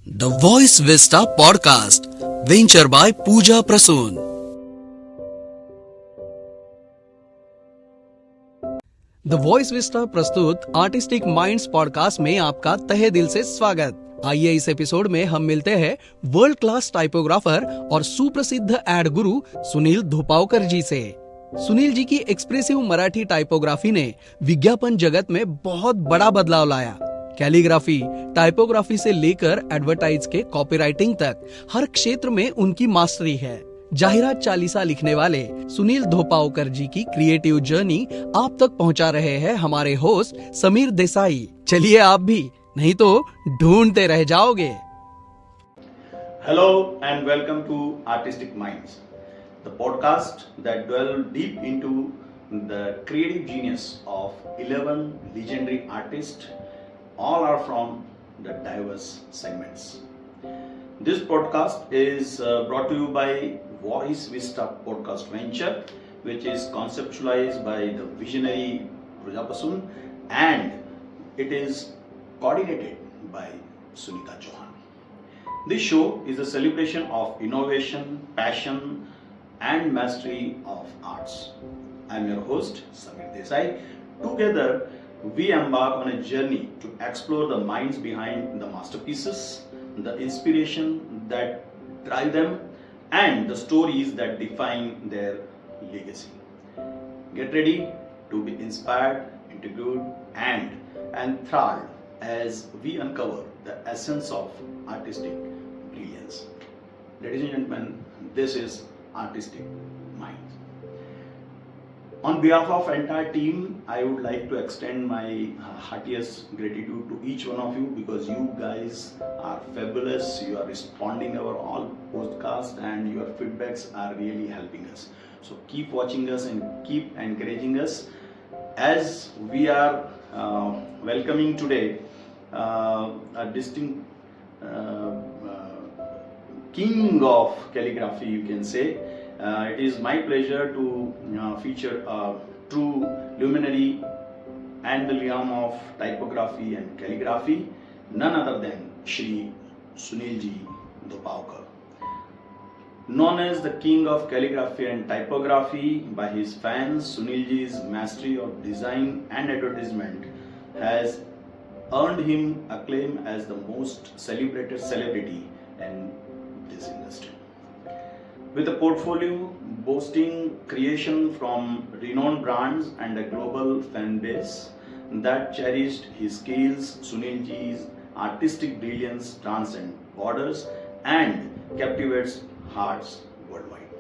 The Voice Vista Podcast, venture by Pooja Prasoon. The Voice Vista प्रस्तुत Artistic minds podcast में आपका तहे दिल से स्वागत। आइए इस एपिसोड में हम मिलते हैं वर्ल्ड क्लास टाइपोग्राफर और सुप्रसिद्ध एड गुरु सुनील धोपावकर जी से। सुनील जी की एक्सप्रेसिव मराठी टाइपोग्राफी ने विज्ञापन जगत में बहुत बड़ा बदलाव लाया। कैलीग्राफी, टाइपोग्राफी से लेकर एडवर्टाइज के कॉपीराइटिंग तक हर क्षेत्र में उनकी मास्टरी है। जाहिरात चालीसा लिखने वाले सुनील धोपावकर जी की क्रिएटिव जर्नी आप तक पहुंचा रहे हैं हमारे होस्ट समीर देसाई। चलिए आप भी, नहीं तो ढूंढते रह जाओगे। Hello and welcome to Artistic Minds, the podcast that delves deep into the creative genius of 11 legendary artists. All are from the diverse segments. This podcast is brought to you by Voice Vista Podcast Venture, which is conceptualized by the visionary Pooja Prasoon, and it is coordinated by Sunita Chauhan. This show is a celebration of innovation, passion, and mastery of arts. I am your host, Samir Desai. Together, we embark on a journey to explore the minds behind the masterpieces, the inspiration that drive them, and the stories that define their legacy. Get ready to be inspired, interviewed, and enthralled as we uncover the essence of artistic brilliance. Ladies and gentlemen, this is Artistic Minds. On behalf of entire team, I would like to extend my heartiest gratitude to each one of you because you guys are fabulous. You are responding our all podcasts and your feedbacks are really helping us. So keep watching us and keep encouraging us as we are welcoming today a distinct king of calligraphy, you can say. It is my pleasure to feature a true luminary and the liam of typography and calligraphy, none other than Shri Sunilji Dhopawkar. Known as the king of calligraphy and typography by his fans, Sunilji's mastery of design and advertisement has earned him acclaim as the most celebrated celebrity in this industry. With a portfolio boasting creation from renowned brands and a global fan base that cherished his skills, Sunilji's artistic brilliance transcends borders and captivates hearts worldwide.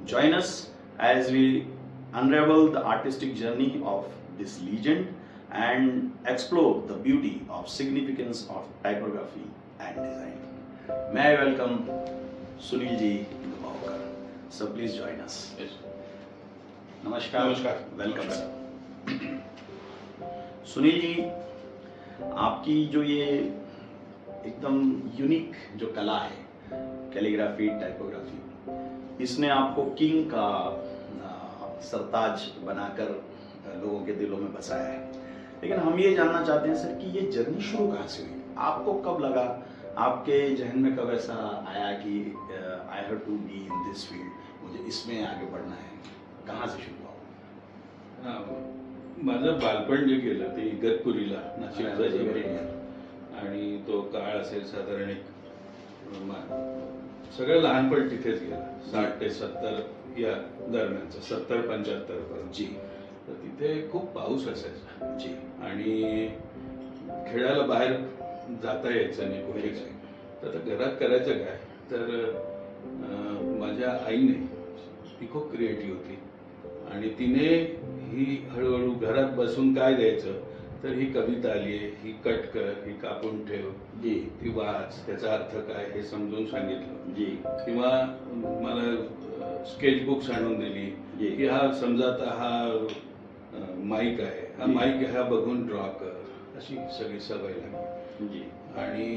Join us as we unravel the artistic journey of this legend and explore the beauty of significance of typography and design. May I welcome Sunilji Dhopawkar. So please join us. Yes. नमस्कार, नमस्कार, welcome नमस्कार। Sir. Sunil ji, आपकी जो ये एकदम unique जो कला है, कैलीग्राफी, टाइपोग्राफी, इसने आपको किंग का सरताज बनाकर लोगों के दिलों में बसाया है। लेकिन हम ये जानना चाहते हैं सर कि ये जर्नी शुरू कहाँ से हुई? आपको कब लगा, आपके जहन में कब ऐसा आया कि I have to be in this field, मुझे इसमें आगे बढ़ना है? कहाँ से शुरू हुआ? माझं बालपण जे गेलं ते इगतपुरीला नाशिकचा Very जवळ. near. आणि तो काळ असेल साधारण एक सगळं लहानपण तिथेच गेलं. 60 ते 70 या दरम्यानचं, 70-75 पर्यंत. जी तर तिथे खूप पाऊस असायचा जी आणि खेळायला बाहेर जाता यायचं नाही कुठेच. तर आता घरात करायचं काय, तर माझ्या आईने, ती खूप क्रिएटिव्ह होती आणि तिने ही हळूहळू घरात बसून काय द्यायचं, तर ही कविता आली आहे, ही कट कर, ही कापून ठेव, जी ती वाच, त्याचा अर्थ काय हे समजून सांगितलं. जी किंवा मला स्केचबुक्स आणून दिली जी. की हा समजा आता हा माईक आहे, हा जी. माईक हा बघून ड्रॉ कर, अशी सगळी सवय लागली. जी आणि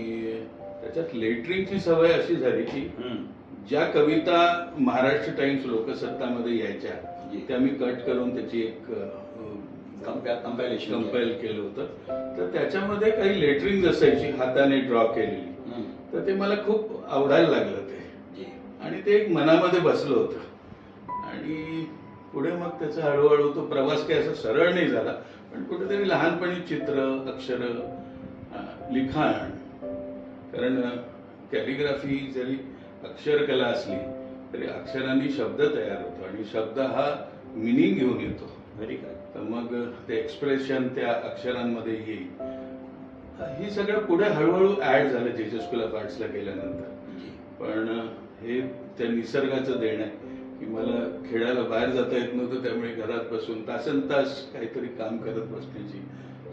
त्याच्यात लेटरिंगची सवय अशी झाली की हम्म. ज्या कविता महाराष्ट्र टाइम्स लोकसत्तामध्ये यायच्या, जी. त्या मी कट करून त्याची एक कंपायलेशन कंपाईल केलं होतं. तर त्याच्यामध्ये काही लेटरिंग असायची हाताने ड्रॉ केलेली, तर ते मला खूप आवडायला लागलं ते, जी आणि ते एक मनामध्ये बसलं होतं. आणि पुढे मग त्याचा हळूहळू तो प्रवास काही असा सरळ नाही झाला, पण कुठेतरी लहानपणी चित्र, अक्षर, लिखाण, कारण कॅलिग्राफी जरी अक्षरकला असली तरी अक्षरांनी शब्द तयार होतो आणि शब्द हा मिनिंग घेऊन येतो. Very correct. तर मग ते एक्सप्रेशन त्या अक्षरांमध्ये येईल. ही सगळं पुढे हळूहळू ऍड झालं जेजे स्कूल ऑफ आर्ट्सला गेल्यानंतर. जी पण हे त्या निसर्गाचं देणं आहे की मला खेळायला बाहेर जाता येत नव्हतं, त्यामुळे घरात बसून तासन तास काहीतरी काम करत बसण्याची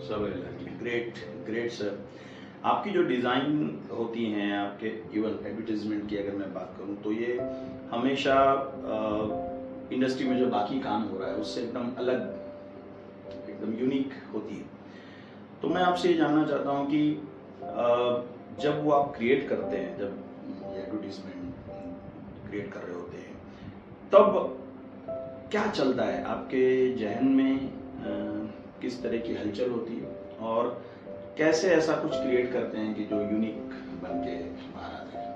सवय लागली. Great great sir. आपकी जो डिज़ाइन होती हैं, आपके इवन एडवर्टीजमेंट की अगर मैं बात करूं तो ये हमेशा इंडस्ट्री में जो बाकी काम हो रहा है उससे एकदम अलग, एकदम यूनिक होती है. तो मैं आपसे ये जानना चाहता हूं कि जब वो आप क्रिएट करते हैं, जब ये एडवर्टीजमेंट क्रिएट कर रहे होते हैं, तब क्या चलता है आपके जहन में, किस तरह की हलचल होती है और कैसे ऐसा कुछ क्रिएट करते हैं कि जो यूनिक बन के बाहर आ जाए?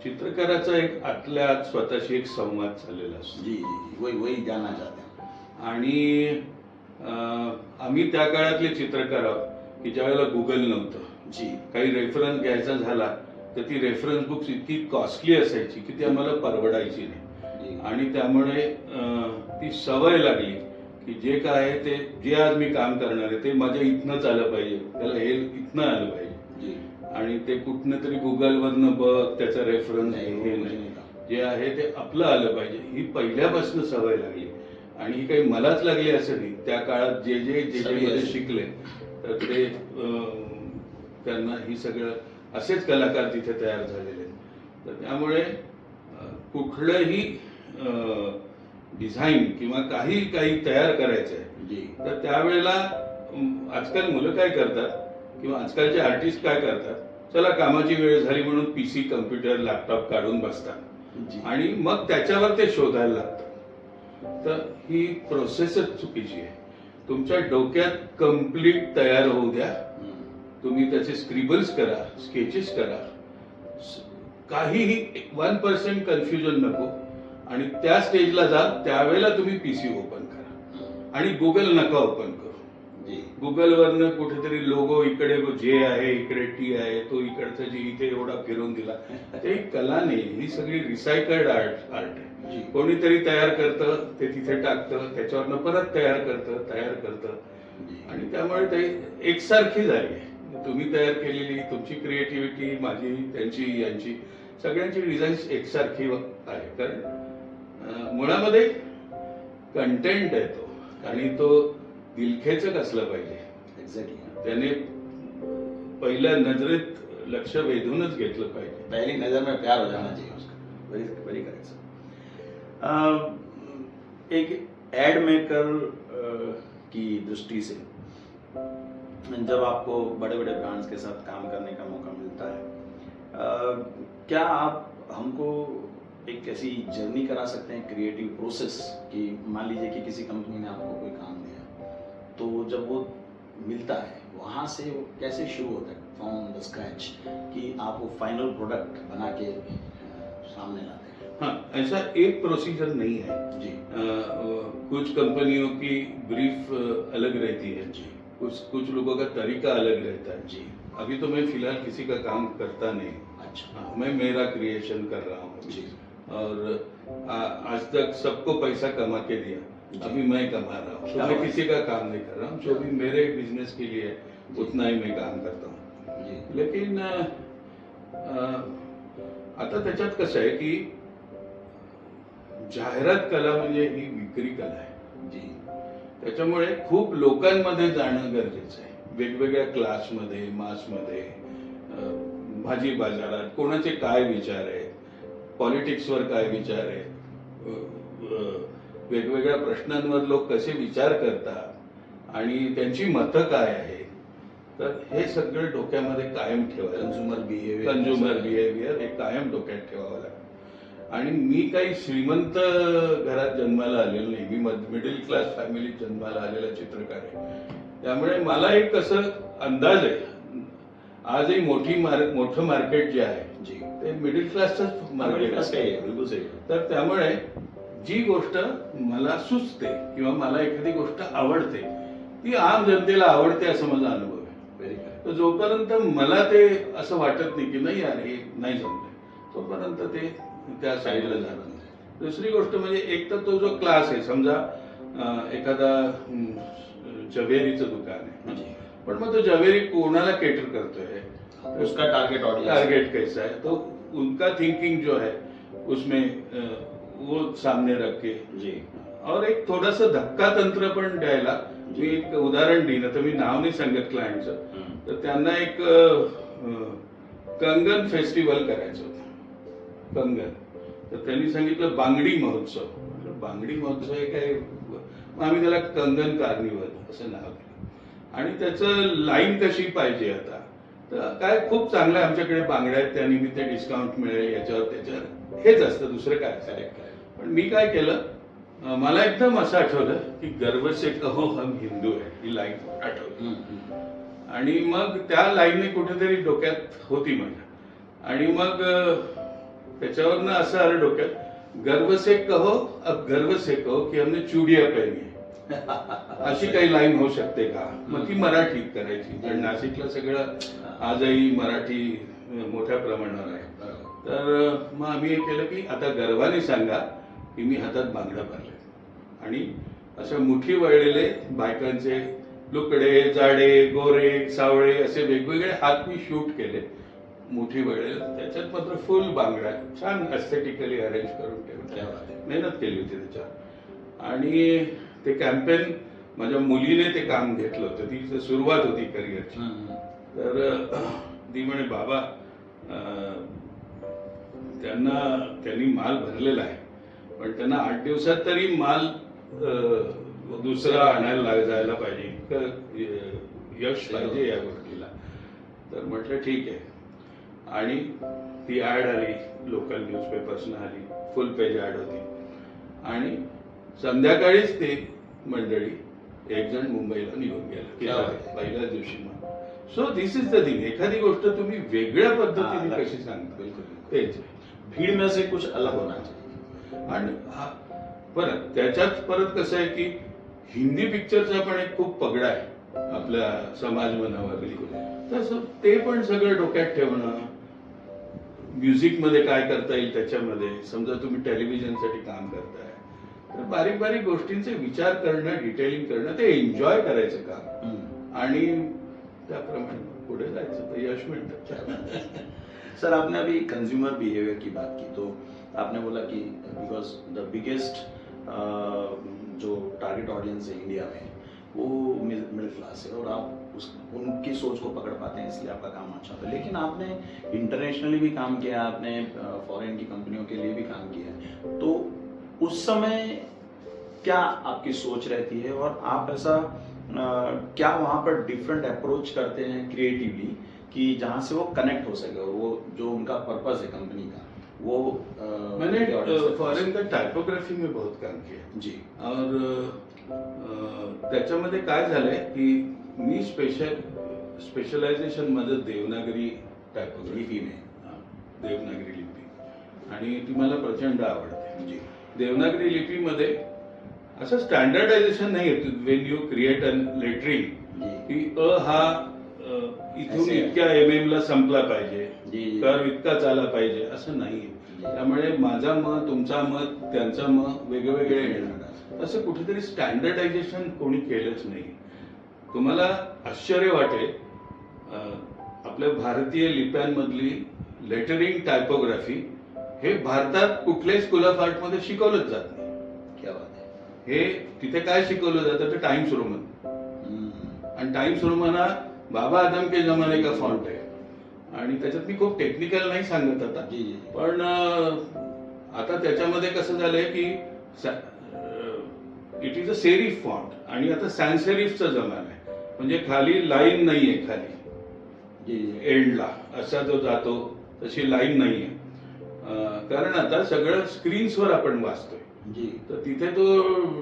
चित्रकाराचा एक आतल्या आत स्वतःशी एक संवाद चाललेला असतो. जी जी जी वही वही जानना चाहते हैं. आणि आम्ही त्या काळातले चित्रकार आहोत की ज्यावेळेला गुगल नव्हतं. जी काही रेफरन्स घ्यायचा झाला तर ती रेफरन्स बुक्स इतकी कॉस्टली असायची की ती आम्हाला परवडायची नाही. जी आणि त्यामुळे ती सवय लागली की जे काय आहे ते, जे आज मी काम करणार आहे ते माझ्या इथनंच आलं पाहिजे, त्याला हे इथनं आलं पाहिजे. जी आणि ते कुठनं तरी गुगलवरनं बघ, त्याचा रेफरन्स नहीं, हे वो मुझे नाही, नहीं था. जे आहे ते आपलं आलं पाहिजे. ही पहिल्यापासून सवय लागली आणि ही काही मलाच लागली असं नाही. त्या काळात जे जे जे जे मध्ये शिकले तर ते त्यांना ही सगळं असेच कलाकार तिथे तयार झालेले आहेत. तर त्यामुळे कुठलंही डिझाईन किंवा काही काही तयार करायचं आहे जी तर त्यावेळेला आजकाल मुलं काय करतात किंवा आजकालचे आर्टिस्ट काय करतात, चला कामाची वेळ झाली म्हणून पीसी, कम्प्युटर, लॅपटॉप काढून बसतात जी आणि मग त्याच्यावर ते शोधायला लागतात. तर ही प्रोसेसच चुकीची आहे. तुमच्या डोक्यात कम्प्लीट तयार होऊ द्या, तुम्ही त्याचे स्क्रिबल्स करा, स्केचेस करा, काहीही 1% कन्फ्युजन नको. आणि त्या स्टेजला जा त्यावेळेला तुम्ही पीसी ओपन करा आणि गुगल नका ओपन करू. जी गुगलवरनं कुठेतरी लोगो इकडे जे आहे, इकडे टी आहे, तो इकडचा जी इथे एवढा फिरवून दिला, ते कला नाही, ही सगळी रिसायकल्ड आर्ट आहे. जी कोणीतरी तयार करतं, ते तिथे टाकतं, त्याच्यावरनं परत तयार करतं जी आणि त्यामुळे ते एकसारखी झाली आहे. तुम्ही तयार केलेली तुमची क्रिएटिव्हिटी, माझी, त्यांची, यांची, सगळ्यांची डिझाईन्स एकसारखी आहे. कारण मुळामध्ये कंटेंट आहे तो, आणि तो दिलखेचक असला पाहिजे. एग्जैक्टली. त्याने पहिल्या नजरेत लक्ष वेधूनच घेतलं पाहिजे. पहली नजर में प्यार हो जाना चाहिए उसका. Very very correct sir. एक एड मेकर की दृष्टि से जब आपको बड़े बड़े ब्रांड्स के साथ काम करने का मौका मिलता है, क्या आप हमको एक ऐसी जर्नी करा सकते हैं, क्रिएटिव प्रोसेस, कि मान लीजिए कि किसी कंपनी ने आपको कोई काम दिया, तो जब वो मिलता है वहाँ से वो कैसे शुरू होता है फ्रॉम द स्क्रैच, कि आप वो फाइनल प्रोडक्ट बना के सामने लाते हैं? हाँ, ऐसा एक प्रोसीजर नहीं है जी कुछ कंपनियों की ब्रीफ अलग रहती है, जी कुछ लोगों का तरीका अलग रहता है. जी. अभी तो मैं फिलहाल किसी का काम करता नहीं. अच्छा. हाँ, मैं मेरा क्रिएशन कर रहा हूँ जी और आज तक सबको पैसा कमा के दिया, जी. अभी मैं कमा रहा हूँ. तो क्या मैं बात. किसी का काम नहीं कर रहा हूँ. जो भी मेरे बिजनेस के लिए है, जी. उतना ही मैं काम करता हूँ. जी लेकिन आता त्याच्यात कसं आहे की जाहिरात कला म्हणजे ही विक्री कला आहे. जी त्याच्यामुळे खूप लोकांमध्ये जाणं गरजेचं आहे. वेगवेगळ्या क्लासमध्ये, मासमध्ये, भाजी बाजारात कोणाचे काय विचार आहेत, पॉलिटिक्सवर काय विचार आहेत, वेगवेगळ्या प्रश्नांवर लोक कसे विचार करतात आणि त्यांची मतं काय आहेत. तर हे सगळं डोक्यामध्ये कायम ठेवायचं. कंझ्युमर बिहेवियर हे कायम डोक्यात ठेवावं लागतं. आणि मी काही श्रीमंत घरात जन्माला आलेलो नाही. मी मिडल क्लास फॅमिलीत जन्माला आलेला चित्रकार आहे. त्यामुळे मला एक कसं अंदाज आहे. आजही मोठं मार्केट जे आहे जी ते मिडल क्लासचंच मार्केट सही आहे. है, बिल्कुल सही है. तर त्यामुळे जी गोष्ट मला सुचते किंवा मला एखादी गोष्ट आवडते ती आम जनतेला आवडते असं माझा अनुभव आहे. Very correct. तर जोपर्यंत मला ते असं वाटत नाही की नाही यार हे नाही जमलंय तोपर्यंत ते त्या साईडला जाणार नाही. दुसरी गोष्ट म्हणजे एक तर तो जो क्लास आहे समजा एखादा जवेरीचं दुकान आहे जी. पण मग तो जवेरी कोणाला केटर करतोय उसका टारगेट ऑडियंस. टारगेट कैसा है तो उनका थिंकिंग जो है उसमें वो सामने रख के जी. और एक थोडासा धक्का तंत्र पण द्यायला मी एक उदाहरण देईन आता मी नाव नाही सांगत क्लायंटचं हम्म. तर त्यांना एक कंगन फेस्टिवल करायचं होतं. कंगन तर त्यांनी सांगितलं बांगडी महोत्सव. म्हटलं, बांगडी महोत्सव हे काय मग आम्ही त्याला कंगन कार्निवल असं नाव दिलं आणि त्याचं लाईन कशी पाहिजे आता तर काय खूप चांगलं आहे आमच्याकडे बांगड्या आहेत त्यानिमित्त डिस्काउंट मिळेल याच्यावर त्याच्यावर हेच असतं दुसरं काय असेल. पण मी काय केलं मला एकदम असं आठवलं की गर्व से कहो हम हिंदू आहे ही लाईन आठवली आणि मग त्या लाईनने कुठेतरी डोक्यात होती माझ्या आणि मग त्याच्यावरनं असं आलं डोक्यात गर्व से कहो अब गर्व से कहो की हमने चुडिया पहनी है अशी काही लाईन होऊ शकते का मग ती मराठीत करायची कारण नाशिकला सगळं आजही मराठी मोठ्या प्रमाणावर आहे. तर मग आम्ही हे केलं की आता गर्वाने सांगा की मी हातात बांगड्या भरले आणि अशा मुठी वळलेले बायकांचे लुकडे जाडे गोरे सावळे असे वेगवेगळे हात मी शूट केले मुठी वळलेले त्याच्यात मात्र फुल बांगड्या छान एस्थेटिकली अरेंज करून ठेवल्या. मेहनत केली होती त्याच्यावर आणि ते कॅम्पेन माझ्या मुलीने ते काम घेतलं होतं ती सुरुवात होती करिअरची. तर ती म्हणे बाबा त्यांनी माल भरलेला आहे पण त्यांना 8 दिवसात तरी माल दुसरा आणायला जायला पाहिजे इतकं यश पाहिजे या गोष्टीला. तर म्हटलं ठीक आहे आणि ती ऍड आली लोकल न्यूजपेपर्सना आली फुल पेज ऍड होती आणि संध्याकाळीच ते मंडळी एक जण मुंबईला निघून गेला पहिल्याच दिवशी. मग so this is the thing एखादी गोष्ट तुम्ही वेगळ्या पद्धतीने कशी सांगता तेच भीड़ में से कुछ अलग होना चाहिए. आणि परत त्याच्यात परत कसं आहे की हिंदी पिक्चरचा पण एक खूप पगडा आहे आपल्या समाज मनावर तसं ते पण सगळं डोक्यात ठेवणं म्युझिक मध्ये काय करता येईल त्याच्यामध्ये समजा तुम्ही टेलिव्हिजनसाठी काम करताय तर बारीक बारीक गोष्टींचे विचार करणं डिटेलिंग करणं ते एन्जॉय करायचं काम आणि त्याप्रमाणे पुढे जायचं तर यश मिळतं. सर आपने अभी कंज्यूमर बिहेवियर की बात की तो आपने बोला कि बिकॉज द बिगेस्ट जो टारगेट ऑडियंस है इंडिया में वो मिडिल क्लास है और आप उनकी सोच को पकड़ पाते हैं इसलिए आपका काम अच्छा होता है. लेकिन आपने इंटरनेशनली भी काम किया आपने फॉरेन की कंपनियों के लिए भी काम किया है तो उस समय क्या आपकी सोच रहती है और आप ऐसा क्या वहां पर डिफरेंट अप्रोच करते हैं क्रिएटिवली कि जहां से वो कनेक्ट हो सके और वो जो उनका पर्पस है कंपनी का वो मैंने फॉरेन का टाइपोग्राफी में बहुत काम किया जी. और त्याच्यामध्ये काय झालंय की मी स्पेशलायझेशन माझं देवनागरी टायपोग्राफी लिपी में. देवनागरी लिपी आणि ती मला प्रचंड आवडते. जी. देवनागरी लिपीमध्ये असं स्टँडर्डायझेशन नाही येत when you create an lettering की हा इथून इतक्या MM ला संपला पाहिजे कर्व इतकाच आला पाहिजे असं नाहीये. त्यामुळे माझा मत तुमचा मत त्यांचा मत वेगवेगळे येणार असं कुठेतरी स्टँडर्डायझेशन कोणी केलंच नाही. तुम्हाला आश्चर्य वाटेल आपल्या भारतीय लिप्यांमधली लेटरिंग टायपोग्राफी हे भारतात कुठल्याही स्कूल ऑफ आर्ट मध्ये शिकवलंच जात नाही. क्या बात है. हे तिथे काय शिकवलं जातं तर टाइम्स रोमन आणि टाइम्स रोमन हा बाबा आदम के जमाने का फॉन्ट आहे आणि त्याच्यात मी खूप टेक्निकल नाही सांगत आता पण आता त्याच्यामध्ये कसं झालंय की it is a serif font आणि आता सॅन्स सेरिफचा जमाना आहे म्हणजे खाली लाईन नाहीये खाली एंडला असा जो जातो तशी लाईन नाहीये कारण आता सगळं स्क्रीन्सवर आपण वाचतोय तर तिथे तो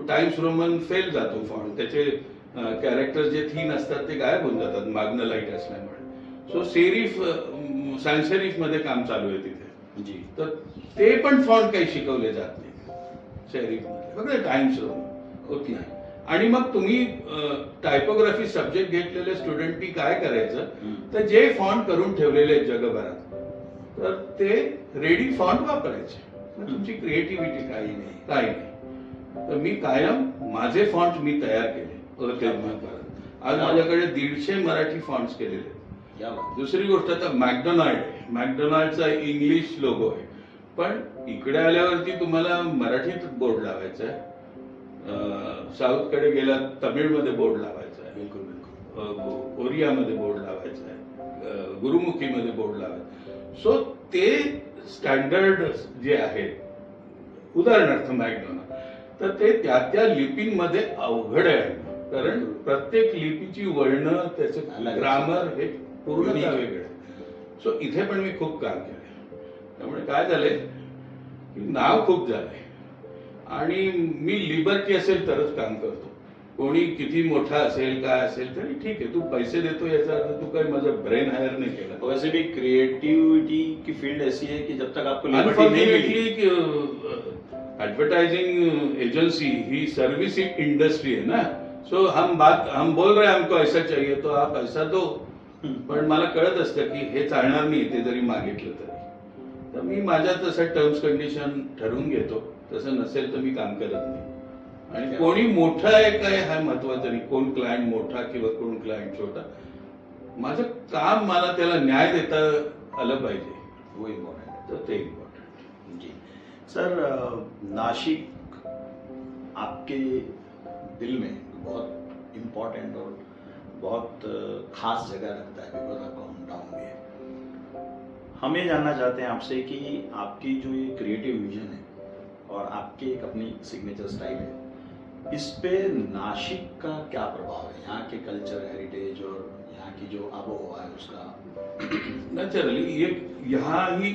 टाइम्स रोमन फेल जातो फॉन्ट त्याचे कॅरेक्टर जे थीन असतात ते गायब होऊन जातात माग्न लाईट असल्यामुळे. सो सेरिफ सॅन्स सेरिफ मध्ये काम चालू आहे तिथे. जी. तर ते पण फॉन्ट काही शिकवले जात नाही सेरिफ मध्ये, फक्त टाइम्स होत नाही. आणि मग तुम्ही टायपोग्राफी सब्जेक्ट घेतलेल्या स्टुडंटनी काय करायचं, तर जे फॉन्ट करून ठेवलेले आहेत जगभरात, तर ते रेडी फॉन्ट वापरायचे. मग तुमची क्रिएटिव्हिटी काही नाही. तर मी कायम माझे फॉन्ट मी तयार केले. आज माझ्याकडे 150 मराठी फॉन्ट्स केलेले आहेत. दुसरी गोष्ट, आता मॅकडोनाल्ड आहे, मॅकडोनाल्डचा इंग्लिश लोगो आहे, पण इकडे आल्यावरती तुम्हाला मराठीत बोर्ड लावायचा आहे, साऊथ कडे गेला तमिळमध्ये बोर्ड लावायचा आहे, बिलकुल ओरियामध्ये बोर्ड लावायचा आहे, गुरुमुखीमध्ये बोर्ड लावायचा. सो ते स्टँडर्ड जे आहे, उदाहरणार्थ मॅकडोनाल्ड, तर ते त्या लिपींमध्ये अवघड आहे, कारण प्रत्येक लिपीची वळणं, त्याचं ग्रामर हे पूर्णतः वेगळं आहे. सो इथे पण मी खूप काम केलं. त्यामुळे काय झालंय की नाव खूप झालंय आणि मी लिबर्टी असेल तरच काम करतो. कोणी किती मोठा असेल काय असेल तरी ठीक आहे, तू पैसे देतो याचा अर्थ तू काही माझा ब्रेन हायर नाही केला. वैसे भी क्रिएटिविटी की फील्ड ऐसी है कि जब तक आपको लिबर्टी नहीं मिली, एडवर्टाइजिंग एजेंसी ही सर्विस इंडस्ट्री है ना. सो हम बोल रहे हैं हमको ऐसा चाहिए तो आप ऐसा दो, पण मला कळत असतं की हे चालणार नाही ते जरी मागितलं तरी. तर मी माझ्या तसं टर्म्स कंडिशन ठरवून घेतो, तसं नसेल तर मी काम करत नाही. आणि कोणी मोठं आहे काय हा महत्वाचं नाही, कोण क्लायंट मोठा किंवा कोण क्लायंट छोटा, माझं काम मला त्याला न्याय देता आलं पाहिजे, वो इम्पॉर्टेंट है. तर ते इम्पॉर्टंट. जी सर, नासिक आपके दिल में बहुत इम्पोर्टेंट और बहुत खास जगह रखता है, बिकॉज आपका होम टाउन भी है. हम ये जानना चाहते हैं आपसे कि आपकी जो ये क्रिएटिव विजन है और आपकी एक अपनी सिग्नेचर स्टाइल है, इस पे नासिक का क्या प्रभाव है, यहाँ के कल्चर हेरिटेज और यहाँ की जो आबोहवा है उसका? नॅचरली ह्याही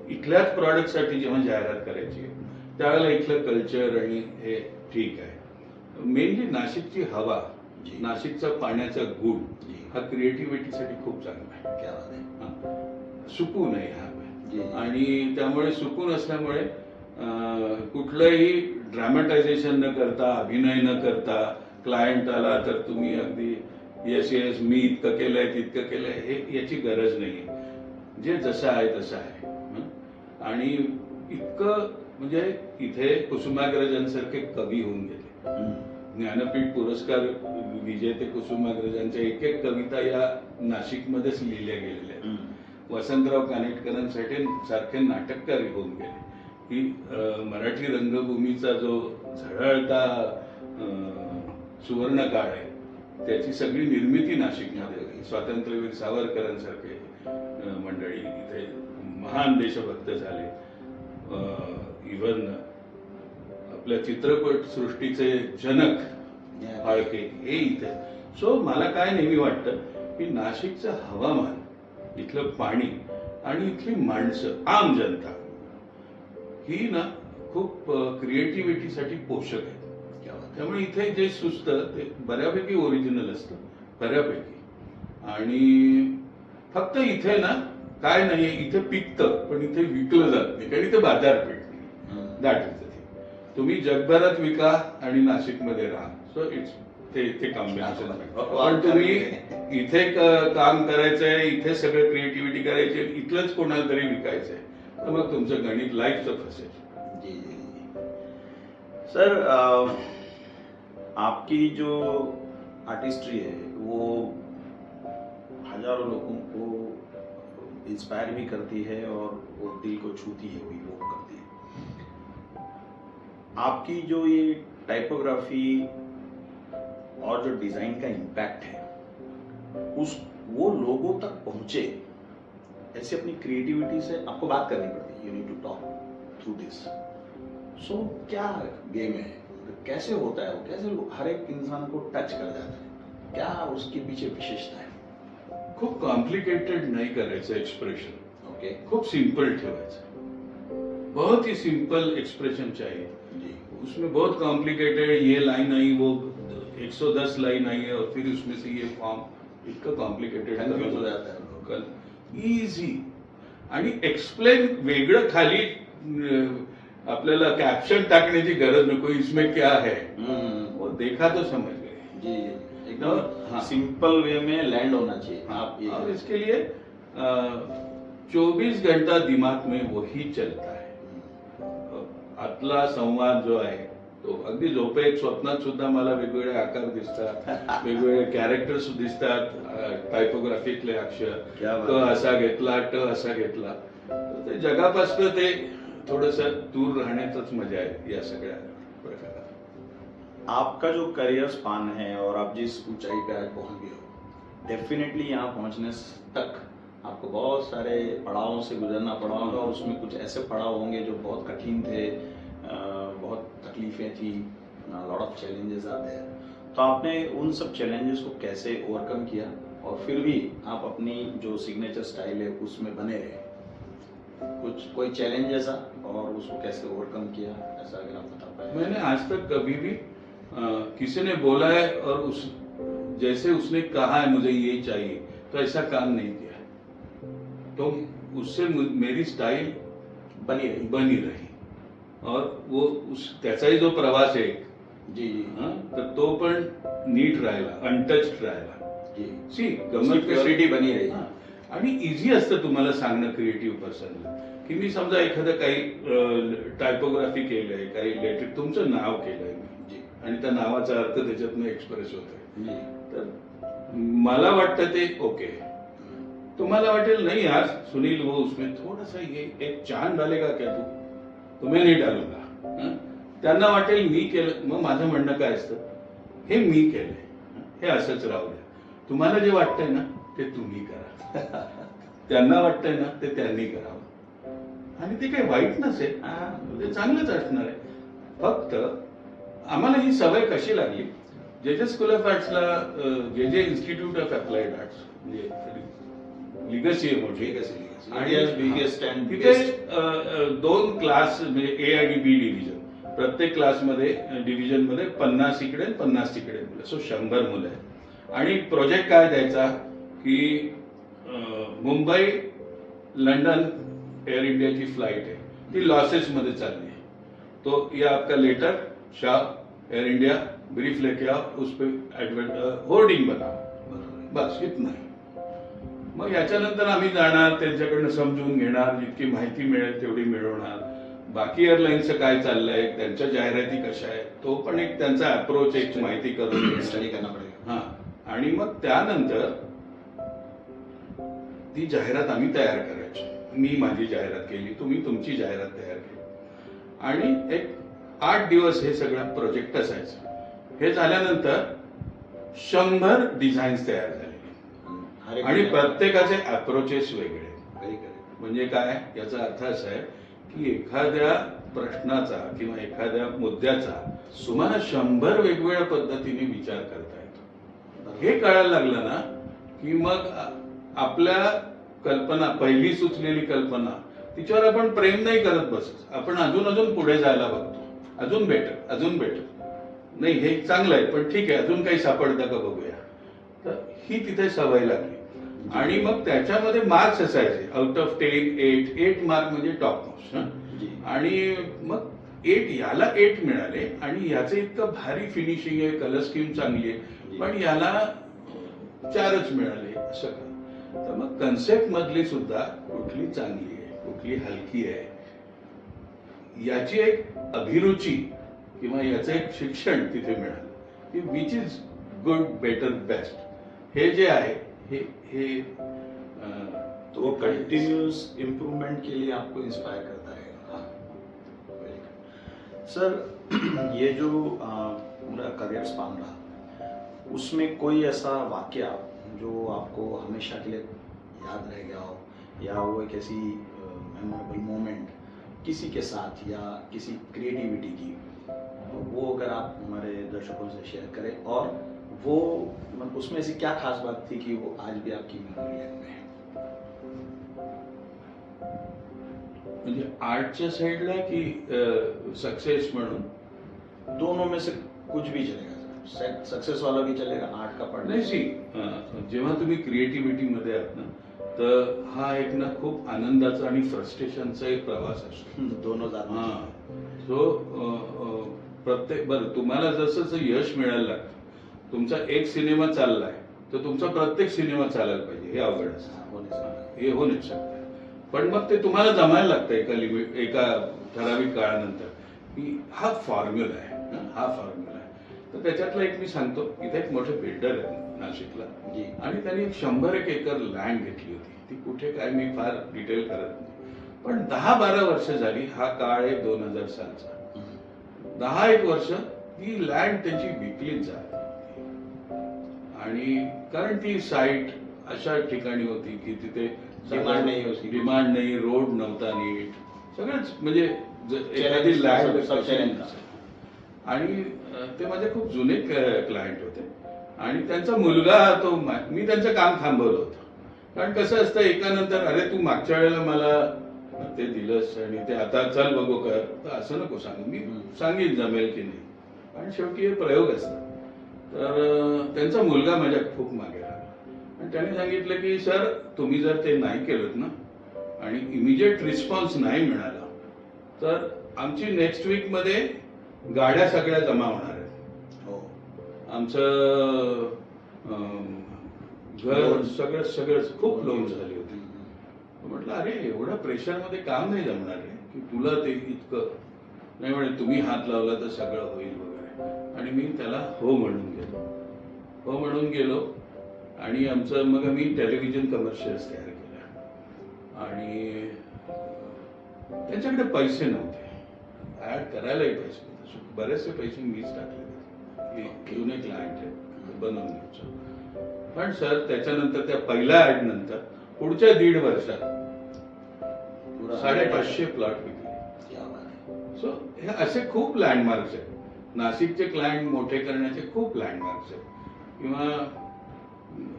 इथल्याच प्रॉडक्टसाठी जेव्हा जाहिरात करायची त्यावेळेला इथलं कल्चर आणि हे ठीक आहे. मेनली नाशिकची हवा, नाशिकचा पाण्याचा गुण हा क्रिएटिव्हिटीसाठी खूप चांगला आहे. क्या बात है. सुकून आहे हा, आणि त्यामुळे सुकून असल्यामुळे कुठलंही ड्रामॅटायझेशन न करता, अभिनय न करता, क्लायंट आला तर तुम्ही अगदी येस येस मी इतकं केलंय तितकं केलंय हे याची गरज नाहीये. जे जसं आहे तसं आहे. आणि इतकं म्हणजे इथे कुसुमाग्रजांसारखे कवी होऊन गेले, ज्ञानपीठ पुरस्कार विजेते कुसुमाग्रजांच्या एक एक कविता या नाशिकमध्येच लिहिल्या गेलेल्या आहेत. वसंतराव कानेटकरांसाठी सारखे नाटककार होऊन गेले. ही मराठी रंगभूमीचा जो झळहळता सुवर्ण काळ आहे त्याची सगळी निर्मिती नाशिकमध्ये होती. स्वातंत्र्यवीर सावरकरांसारखे मंडळी इथे महान देशभक्त झाले. इव्हन आपल्या चित्रपट सृष्टीचे जनक फाळके हे इथे. सो मला काय नेहमी वाटतं की नाशिकचं हवामान, इथलं पाणी आणि इथली माणसं, आम जनता ही ना खूप क्रिएटिव्हिटीसाठी पोषक आहे. त्यामुळे इथे जे सुचतं ते बऱ्यापैकी ओरिजिनल असतं, बऱ्यापैकी. आणि फक्त इथे ना काय नाहीये, इथे पिकतं पण इथे विकलं जात नाही, कारण इथे बाजारपेठ नाही. That is the thing. तुम्ही जगभरात विका आणि नाशिकमध्ये राहा. सो इट्स ते कॉम्बिनेशन. पण तुम्ही इथे काम करायचंय, इथे सगळं क्रिएटिव्हिटी करायची, इथलंच कोणाला तरी विकायचंय, तर मग तुमचं गणित लाईफचं फसेल. जी जी जी सर, आपकी जो आर्टिस्ट्री है वो हजारों लोगों को इंस्पायर भी करती है और वो दिल को छूती है, वो इवोक करती है. आपकी जो ये टाइपोग्राफी और जो डिजाइन का इम्पैक्ट है वो लोगों तक पहुंचे, ऐसे अपनी क्रिएटिविटी से आपको बात करनी पड़ती है. You need to talk through this. So क्या गेम है, कैसे होता है वो, कैसे हर एक इंसान को टच कर जाता है, क्या उसके पीछे विशेषता है? खूप कॉम्प्लिकेटेड नाही करायचं एक्सप्रेशन. ओके. खूप सिंपल ठेवायचं. बहुत ही सिंपल एक्सप्रेशन चाहिए जी. उसमें बहुत कॉम्प्लिकेटेड ये लाइन आई, वो 110 लाइन आई है और फिर उसमें से ये फॉर्म, इतकं कॉम्प्लिकेटेड Confuse हो जाता है लोग. इझी आणि एक्सप्लेन वेगळं खाली आपल्याला कॅप्शन टाकण्याची गरज नको, इसमें क्या है वो देखा तो समझ गए. जी हाँ. एकदम सिंपल वे में लैंड होना चाहिए. आप ये और इसके लिए 24 घंटा दिमाग में वही चलता है. आतला संवाद जो आहे तो अगदी झोपेत स्वप्नात सुद्धा मला वेगवेगळे आकार दिसतात, वेगवेगळे कॅरेक्टर्स दिसतात, टायपोग्राफीतले अक्षर, क्या बात क आहे. असा घेतला, ट असा घेतला. तर ते जगापासून ते थोडस दूर राहण्यातच मजा आहे या सगळ्या प्रकारात. आपका जो करियर स्पान है और आप जिस ऊंचाई पे आज पहुंच गए हो, डेफिनेटली यहाँ पहुंचने तक आपको बहुत सारे पड़ावों से गुजरना पड़ा होगा. और उसमें कुछ ऐसे पड़ाव होंगे जो बहुत कठिन थे, बहुत तकलीफें थी, लॉट ऑफ चैलेंजेस आते हैं. तो आपने उन सब चैलेंजेस को कैसे ओवरकम किया और फिर भी आप अपनी जो सिग्नेचर स्टाइल है उसमें बने रहे? कुछ कोई चैलेंज ऐसा और उसको कैसे ओवरकम किया, ऐसा अगर आप बता पाए. मैंने आज तक कभी भी किसी ने बोला है और उस जैसे उसने कहा है मुझे ये चाहिए तो ऐसा काम नहीं किया. तो उससे मेरी स्टाइल बनी रही और वो त्याचाही जो प्रवास आहे जी जी तर तो पण नीट राहिला, अनटच्ड राहिला. जी सी गमत क्युरिटी बनी रही. हा. आणि इझी असतं तुम्हाला सांगणं क्रिएटिव्ह पर्सनला की मी समजा एखादं काही टायपोग्राफी केलंय, काही लेटर तुमचं नाव केलंय मी जी आणि त्या नावाचा अर्थ त्याच्यातनं एक्सप्रेस होतोय, जी तर मला वाटतं ते ओके. तुम्हाला वाटेल नहीं यार सुनील वो उसमें थोड़ा सा ये एक चांद डालेगा क्या तू, तो मैं नहीं डालूंगा. हं? त्यांना वाटेल मी केलं. मग माझं म्हणणं काय असतं, हे मी केलंय, हे असंच राहू द्या. तुम्हाला जे वाटतंय ना ते तुम्ही करा, त्यांना वाटतंय ना ते त्यांनी करावं. आणि ते काही वाईट नसेल, ते चांगलंच असणार आहे. फक्त आम्हाला ही सवय कशी लागली, जे जे स्कूल ऑफ आर्ट्सला जे जे इन्स्टिट्यूट ऑफ अप्लाइड आर्ट्स म्हणजे लिगसी आहे मोठी, India's biggest and तिथे best. 2 क्लास म्हणजे ए आणि बी डिव्हिजन, प्रत्येक क्लासमध्ये डिव्हिजन मध्ये 50 इकडे 50 तिकडे मुलं, सो 100 मुलं आहेत. आणि प्रोजेक्ट काय द्यायचा की मुंबई लंडन एअर इंडियाची फ्लाइट आहे, ती लॉसेस मध्ये चालली है, तो ये आपका letter Shah air India brief लेके आओ, उस पर होर्डिंग बनाओ, बस इतना ही. मग याच्यानंतर आम्ही जाणार, त्यांच्याकडनं समजून घेणार, जितकी माहिती मिळेल तेवढी मिळवणार. बाकी एअरलाईनचं काय चाललंय, त्यांच्या जाहिराती कशा आहेत, तो पण एक त्यांचा अप्रोच, एक माहिती करून स्टडी करना पडेगा. हा. आणि मग त्यानंतर ती जाहिरात आम्ही तयार करायचो. मी माझी जाहिरात केली, तुम्ही तुमची जाहिरात तयार केली आणि एक 8 दिवस हे सगळं प्रोजेक्ट असायचं. हे झाल्यानंतर 100 डिझाईन्स तयार झाले आणि प्रत्येकाचे अप्रोचेस वेगळे. म्हणजे काय, याचा अर्थ असा आहे की एखाद्या प्रश्नाचा किंवा एखाद्या मुद्द्याचा तुम्हाला 100 वेगवेगळ्या पद्धतीने विचार करता येतो. हे कळायला लागलं ना की मग आपल्या कल्पना, पहिली सुचलेली कल्पना, तिच्यावर आपण प्रेम नाही करत बसत, आपण अजून अजून पुढे जायला बघतो, अजून बेटर, अजून बेटर. नाही हे चांगलं आहे पण ठीक आहे, अजून काही सापडतं का बघूया. तर ही तिथे सवय लागली. आणि मग त्याच्यामध्ये मार्क्स असायचे, आउट ऑफ 10 8 मार्क म्हणजे टॉप मोस्ट. आणि मग 8 याला 8 मिळाले आणि याचं इतकं भारी फिनिशिंग आहे, कलर स्कीम चांगली आहे, पण याला 4च मिळाले असं. तर मग कन्सेप्ट मधली सुद्धा कुठली चांगली आहे, कुठली हलकी आहे, याची एक अभिरुची किंवा याचं एक शिक्षण तिथे मिळालं की which is good, better, best. हे जे आहे हे तो कंटिन्यूस इम्प्रूवमेंट के लिए आपको इंस्पायर करता रहेगा. सर ये जो पूरा करियर स्पान रहा, उसमें कोई ऐसा वाक्य जो आपको हमेशा के लिए याद रह गया हो, या वो एक ऐसी मेमोरेबल मोमेंट किसी के साथ या किसी क्रिएटिविटी की, वो अगर आप हमारे दर्शकों से शेयर करें, और वो मतलब उसमें ऐसी क्या खास बात थी कि वो आज भी आपकी मेमोरी में है? म्हणजे आर्टच्या साईडला की सक्सेस म्हणून? दोनों में से कुछ भी चलेगा सर. सक्सेस वाला भी चलेगा आर्ट का पढ़ना? नाही सी जेव्हा तुम्ही क्रिएटिव्हिटी मध्ये आहात ना, तर हा एक ना खूप आनंदाचा आणि फ्रस्ट्रेशनचा एक प्रवास असतो. दोनों जात हा सो प्रत्येक बरं तुम्हाला जसं जसं यश मिळायला लागतं, तुमचा एक सिनेमा चाललाय तर तुमचा प्रत्येक सिनेमा चालायला पाहिजे, हे अवघड असतं, हे हो नाही शकत. पण मग ते तुम्हाला जमायला लागतं एका ठराविक काळानंतर की हा फॉर्म्युला आहे, हा फॉर्म्युला आहे. तर त्याच्यातला एक मी सांगतो, इथे एक मोठे बिल्डर आहेत नाशिकला जी. आणि त्यांनी 100 एकर लँड घेतली होती. ती कुठे काय मी फार डिटेल करत नाही, पण 10-12 वर्ष झाली. हा काळ आहे 2000 सालचा. 10-1 वर्ष ती लँड त्यांची विकलीच जात आणि कारण ती साईट अशा ठिकाणी होती की तिथे डिमांड नाही, रोड नव्हता नीट, सगळंच म्हणजे एखादी लँड. आणि ते माझे खूप जुने क्लायंट होते आणि त्यांचा मुलगा तो मी त्यांचं काम थांबवलं होतं. कारण कसं असतं, एकानंतर अरे तू मागच्या वेळेला मला ते दिलंस आणि ते आता चल बघू कर, तर असं नको सांगू. मी सांगेन जमेल की नाही, कारण शेवटी हे प्रयोग असतात. तर त्यांचा मुलगा माझ्या खूप मागे लागला आणि त्याने सांगितलं की सर तुम्ही जर ते नाही केलं ना आणि इमिजिएट रिस्पॉन्स नाही मिळाला तर आमची नेक्स्ट वीक मध्ये गाड्या सगळ्या जमा होणार आहेत. हो. आमचं घर सगळं खूप लोन झाली होती. म्हटलं अरे एवढ्या प्रेशर मध्ये काम नाही जमणार आहे की तुला ते इतकं नाही, म्हणे तुम्ही हात लावला तर सगळं होईल वगैरे. आणि मी त्याला हो म्हणून गेलो आणि आमचं मग मी टेलिव्हिजन कमर्शियल्स तयार केल्या आणि त्यांच्याकडे पैसे नव्हते, ऍड करायलाही पैसे नव्हते. बरेचसे पैसे मीच टाकले, जुने क्लायंट आहेत बनवून घ्यायचं. पण सर त्याच्यानंतर त्या पहिल्या ऍड नंतर पुढच्या 1.5 वर्षात 550 प्लॉट विकले. सो हे असे खूप लँडमार्क्स आहेत. नाशिकचे क्लायंट मोठे करण्याचे खूप लँडमार्क्स आहेत. किंवा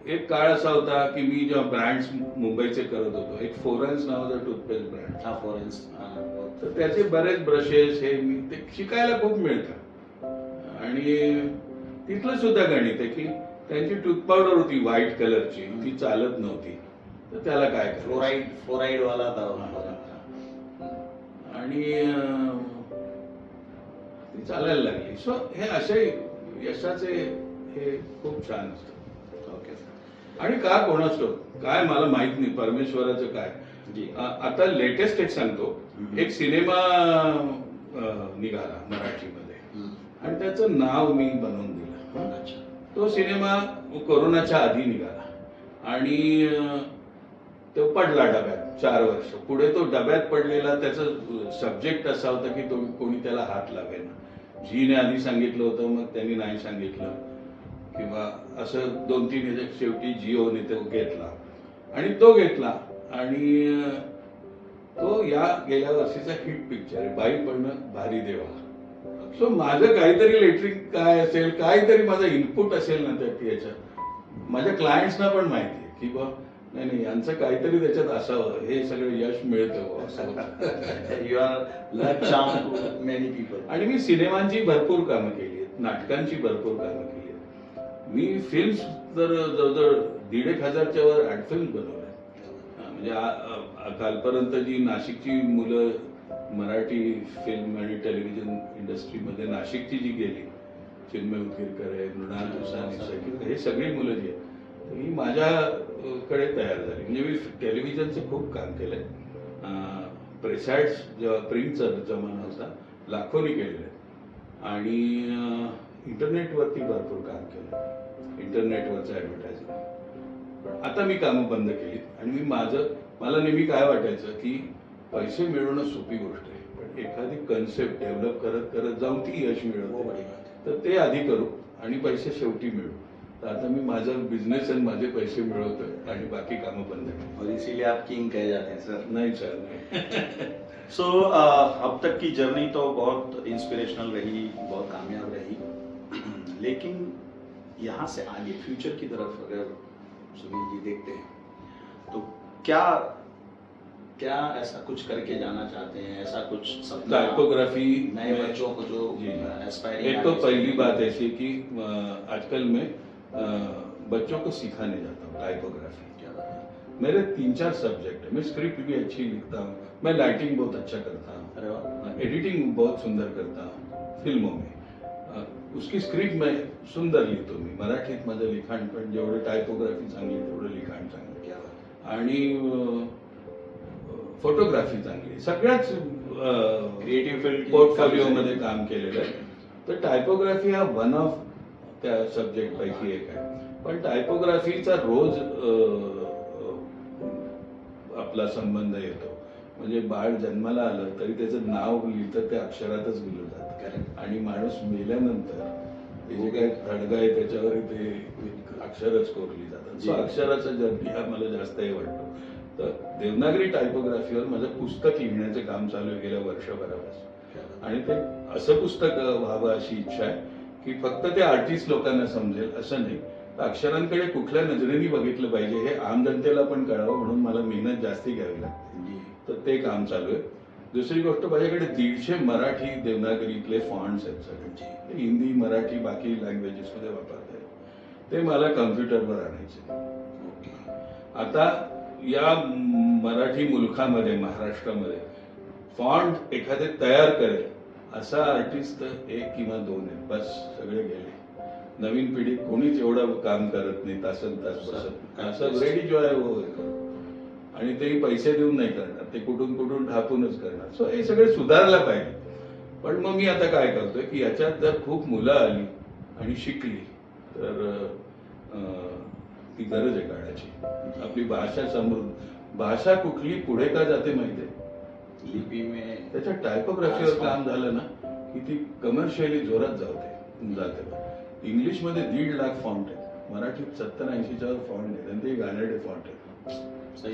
एक काळ असा होता की मी जेव्हा ब्रँड्स मुंबईचे करत होतो, एक फोरेन्स नावाचा टूथपेस्ट ब्रँड, हा फोरेन्स, तर त्याचे बरेच ब्रशेस हे मी ते शिकायला खूप मिळतं. आणि तिथलं सुद्धा गणित आहे की त्यांची टूथ पावडर होती व्हाईट कलरची, ती चालत नव्हती, तर त्याला काय फ्लोराईड वाला आणि ती चालायला लागली. सो हे असे यशाचे हे खूप छान असतं. ओके. आणि का कोणाच काय मला माहित नाही, परमेश्वराचं काय. आता लेटेस्ट एक सांगतो, एक सिनेमा निघाला मराठीमध्ये आणि त्याचं नाव मी बनवून दिलं. तो सिनेमा कोरोनाच्या आधी निघाला आणि तो पडला डब्यात 4 वर्ष. पुढे तो डब्यात पडलेला त्याचा सब्जेक्ट असा होता की तो कोणी त्याला हात लावेल. जीने आधी सांगितलं होतं, मग त्यांनी नाही सांगितलं किंवा असं 2-3 शेवटी जिओने तो घेतला आणि तो घेतला आणि तो या गेल्या वर्षीचा हिट पिक्चर आहे, बाई पण भारी देवा. सो माझं काहीतरी लेटरिंग काय असेल, काहीतरी माझा इनपुट असेल ना त्याच्यात, माझ्या क्लायंट्सना पण माहिती आहे की बा नाही यांचं काहीतरी त्याच्यात असावं, हे सगळं यश मिळतं असं. You are luck charm to many people. आणि मी सिनेमांची भरपूर कामं केली आहेत, नाटकांची भरपूर कामं केली आहेत. मी फिल्म्स तर जवळजवळ 1,500च्या वर ऍड फिल्म बनवल्या. म्हणजे कालपर्यंत जी नाशिकची मुलं मराठी फिल्म आणि टेलिव्हिजन इंडस्ट्रीमध्ये नाशिकची जी गेली, चिन्मय उदगीरकर आहे, मृणाल दुसानी, हे सगळी मुलं जी आहेत ही माझ्याकडे तयार झाली. म्हणजे मी टेलिव्हिजनचं खूप काम केलंय. प्रेसॅड्स जेव्हा प्रिंटचा जमाना होता, लाखोनी केलेलं आहे. आणि इंटरनेटवरती भरपूर काम केलं, इंटरनेटवरचं ऍडव्हर्टायझिंग. आता मी कामं बंद केली आणि मला नेहमी काय वाटायचं की पैसे मिळवणं सोपी गोष्ट आहे, पण एखादी कन्सेप्ट डेव्हलप करत करत जाऊन ती यश मिळवते, तर ते आधी करू आणि पैसे शेवटी मिळू. तर आता मी माझा बिझनेस आणि माझे पैसे मिळवतो आणि बाकी कामं बंद केली. और इसीलिए आप किंग कहे जाते हैं सर. नहीं सर नहीं. सो अब तक की जर्नी तो बहुत इंस्पिरेशनल रही, बहुत कामयाब रही, लेकिन यहाँ से आगे फ्यूचर की तरफ अगर सुनील जी देखते हैं तो क्या क्या ऐसा कुछ करके जाना चाहते हैं, ऐसा कुछ सपना टाइपोग्राफी नए बच्चों को जो एस्पायरिंग, एक तो पहली बात ऐसी कि आजकल मैं बच्चों को सिखाने जाता हूँ टाइपोग्राफी। क्या बात है, मेरे 3-4 सब्जेक्ट है। मैं स्क्रिप्ट भी अच्छी लिखता हूँ, मैं राइटिंग बहुत अच्छा करता हूँ, अरे वाह, एडिटिंग बहुत सुंदर करता हूँ फिल्मों में। उसकी स्क्रिप्ट मैं सुंदर लिहितो मी, मराठीत माझं लिखाण पण जेवढं टायपोग्राफी चांगली तेवढं लिखाण चांगलं, क्या बात आणि फोटोग्राफी चांगली, सगळ्याच क्रिएटिव्ह फील्ड पोर्टफोलिओ मध्ये काम केलेलं आहे. तर टायपोग्राफी हा वन ऑफ त्या सब्जेक्ट पैकी एक आहे. पण टायपोग्राफीचा रोज आपला संबंध येतो. म्हणजे बाळ जन्माला आलं तरी त्याचं नाव लिहितं ते अक्षरातच लिहिलं जातं, आणि माणूस मेल्यानंतर ते जे काही खडगा आहे त्याच्यावर ते अक्षरच कोरली जातात. सो अक्षराचा जर्नी हा मला जास्त हे वाटतो. तर देवनागरी टायपोग्राफीवर माझं पुस्तक लिहिण्याचं काम चालू आहे गेल्या वर्षभरापासून, आणि ते असं पुस्तक व्हावं अशी इच्छा आहे की फक्त ते आर्टिस्ट लोकांना समजेल असं नाही, तर अक्षरांकडे कुठल्या नजरेने बघितलं पाहिजे हे आम जनतेला पण कळावं, म्हणून मला मेहनत जास्ती घ्यावी लागते. तर ते काम चालू आहे. दुसरी गोष्ट, माझ्याकडे 150 मराठी देवनागरीतले फॉन्ट्स आहेत सगळ्यांचे, हिंदी मराठी बाकी लँग्वेजेस मध्ये वापरता येईल. ते मला कम्प्युटरवर आणायचे. आता या मराठी मुलखामध्ये महाराष्ट्रामध्ये फॉन्ट एखादे तयार करेल असा आर्टिस्ट 1 किंवा 2 आहेत, बस सगळे गेले. नवीन पिढी कोणीच एवढं काम करत नाही, तासन तास बसत. असं रेडी जो आहे वो आणि तेही पैसे देऊन नाही करणार, ते कुठून कुठून ठापूनच करणार. सो हे सगळे सुधारला पाहिजे. पण मग मी आता काय करतोय की याच्यात जर खूप मुलं आली आणि शिकली तर ती गरज आहे काळाची. आपली भाषा समृद्ध, भाषा कुठली पुढे का जाते माहितीये, लिपी में त्याच्या टायपोग्राफीवर काम झालं ना की ती कमर्शियली जोरात जाते. इंग्लिशमध्ये 1.5 लाख फॉन्ट आहेत, मराठीत 70-80च्या वर फॉन्ट आहेत, आणि ते गाणेडे फॉन्ट आहेत.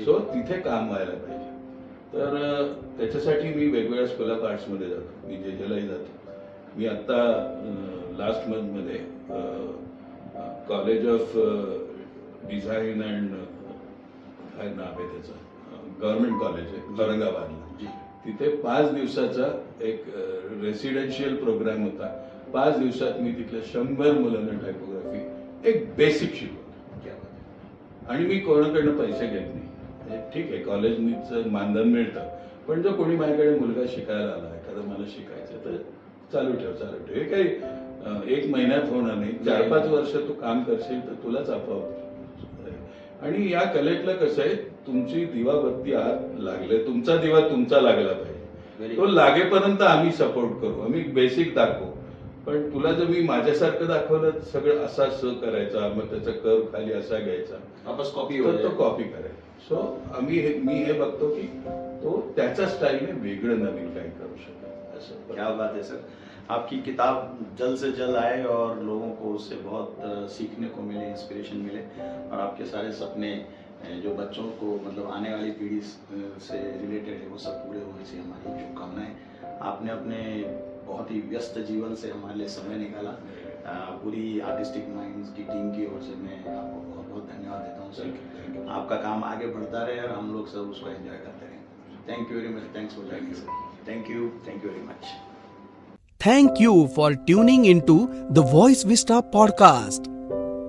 सो तिथे काम व्हायला पाहिजे. तर त्याच्यासाठी मी वेगवेगळ्या स्कूल ऑफ आर्ट्स मध्ये जातो, मी जेजेलाही जातो. मी आता लास्ट मंथ मध्ये कॉलेज ऑफ डिझाईन अँड काय नाव आहे त्याचं, गव्हर्नमेंट कॉलेज आहे औरंगाबादला, तिथे 5 दिवसाचा एक रेसिडेन्शियल प्रोग्राम होता. 5 दिवसात मी तिथल्या 100 मुलांना टायपोग्राफी एक बेसिक शिकवतो. आणि मी कोणाकडनं पैसे घेत नाही. ठीक आहे, कॉलेजचं मानधन मिळतं, पण जर कोणी माझ्याकडे मुलगा शिकायला आला, एखादं मला शिकायचं, तर चालू ठेव. हे काही 1 महिन्यात होणार नाही, 4-5 वर्ष तू काम करशील तर तुलाच आपोआप. आणि या कलेतलं कसं आहे, तुमची दिवाबत्ती आत लागले, तुमचा दिवा तुमचा लागला पाहिजे. तो लागेपर्यंत आम्ही सपोर्ट करू, आम्ही बेसिक दाखवू. पण तुला जर मी माझ्यासारखं दाखवलं, सगळं असा करायचा, मग त्याचा कर्व खाली असा घ्यायचा, वापस कॉपी, तर तो कॉपी करेल. सो मी हे बघतो की तो त्याच्या स्टाईलने वेगळं नवीन काही करू शकेल असं. क्या बात है सर, आपकी किताब जल्द से जल्द आए और लोगों को उससे बहुत सीखने को मिले, इंस्पिरेशन मिले, और आपके सारे सपने जो बच्चों को मतलब आने वाली पीढ़ी से रिलेटेड है वो सब पूरे हो, ऐसी हमारी शुभकामनाएं. आपने अपने बहुत ही व्यस्त जीवन से हमारे लिए समय निकाला. पूरी आर्टिस्टिक माइंड्स की टीम की ओर से मैं आपको बहुत बहुत धन्यवाद देता हूँ सर. आपका काम आगे बढ़ता रहे और हम लोग सब उसको एंजॉय करते रहें. Thank you very much. Thanks for joining sir. Thank you very much. Thank you for tuning into the Voice vista podcast.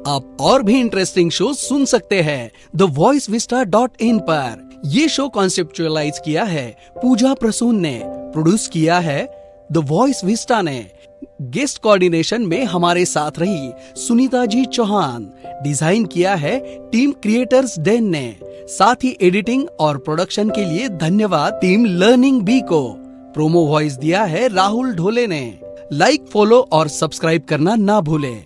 आप और भी इंटरेस्टिंग शो सुन सकते हैं thevoicevista.in पर. ये शो कॉन्सेप्चुअलाइज किया है पूजा प्रसून ने, प्रोड्यूस किया है द वॉइस विस्टा ने. गेस्ट कोऑर्डिनेशन में हमारे साथ रही सुनीता जी चौहान. डिजाइन किया है टीम क्रिएटर्स डेन ने. साथ ही एडिटिंग और प्रोडक्शन के लिए धन्यवाद टीम लर्निंग बी को. प्रोमो वॉइस दिया है राहुल ढोले ने. लाइक, फॉलो और सब्सक्राइब करना ना भूलें.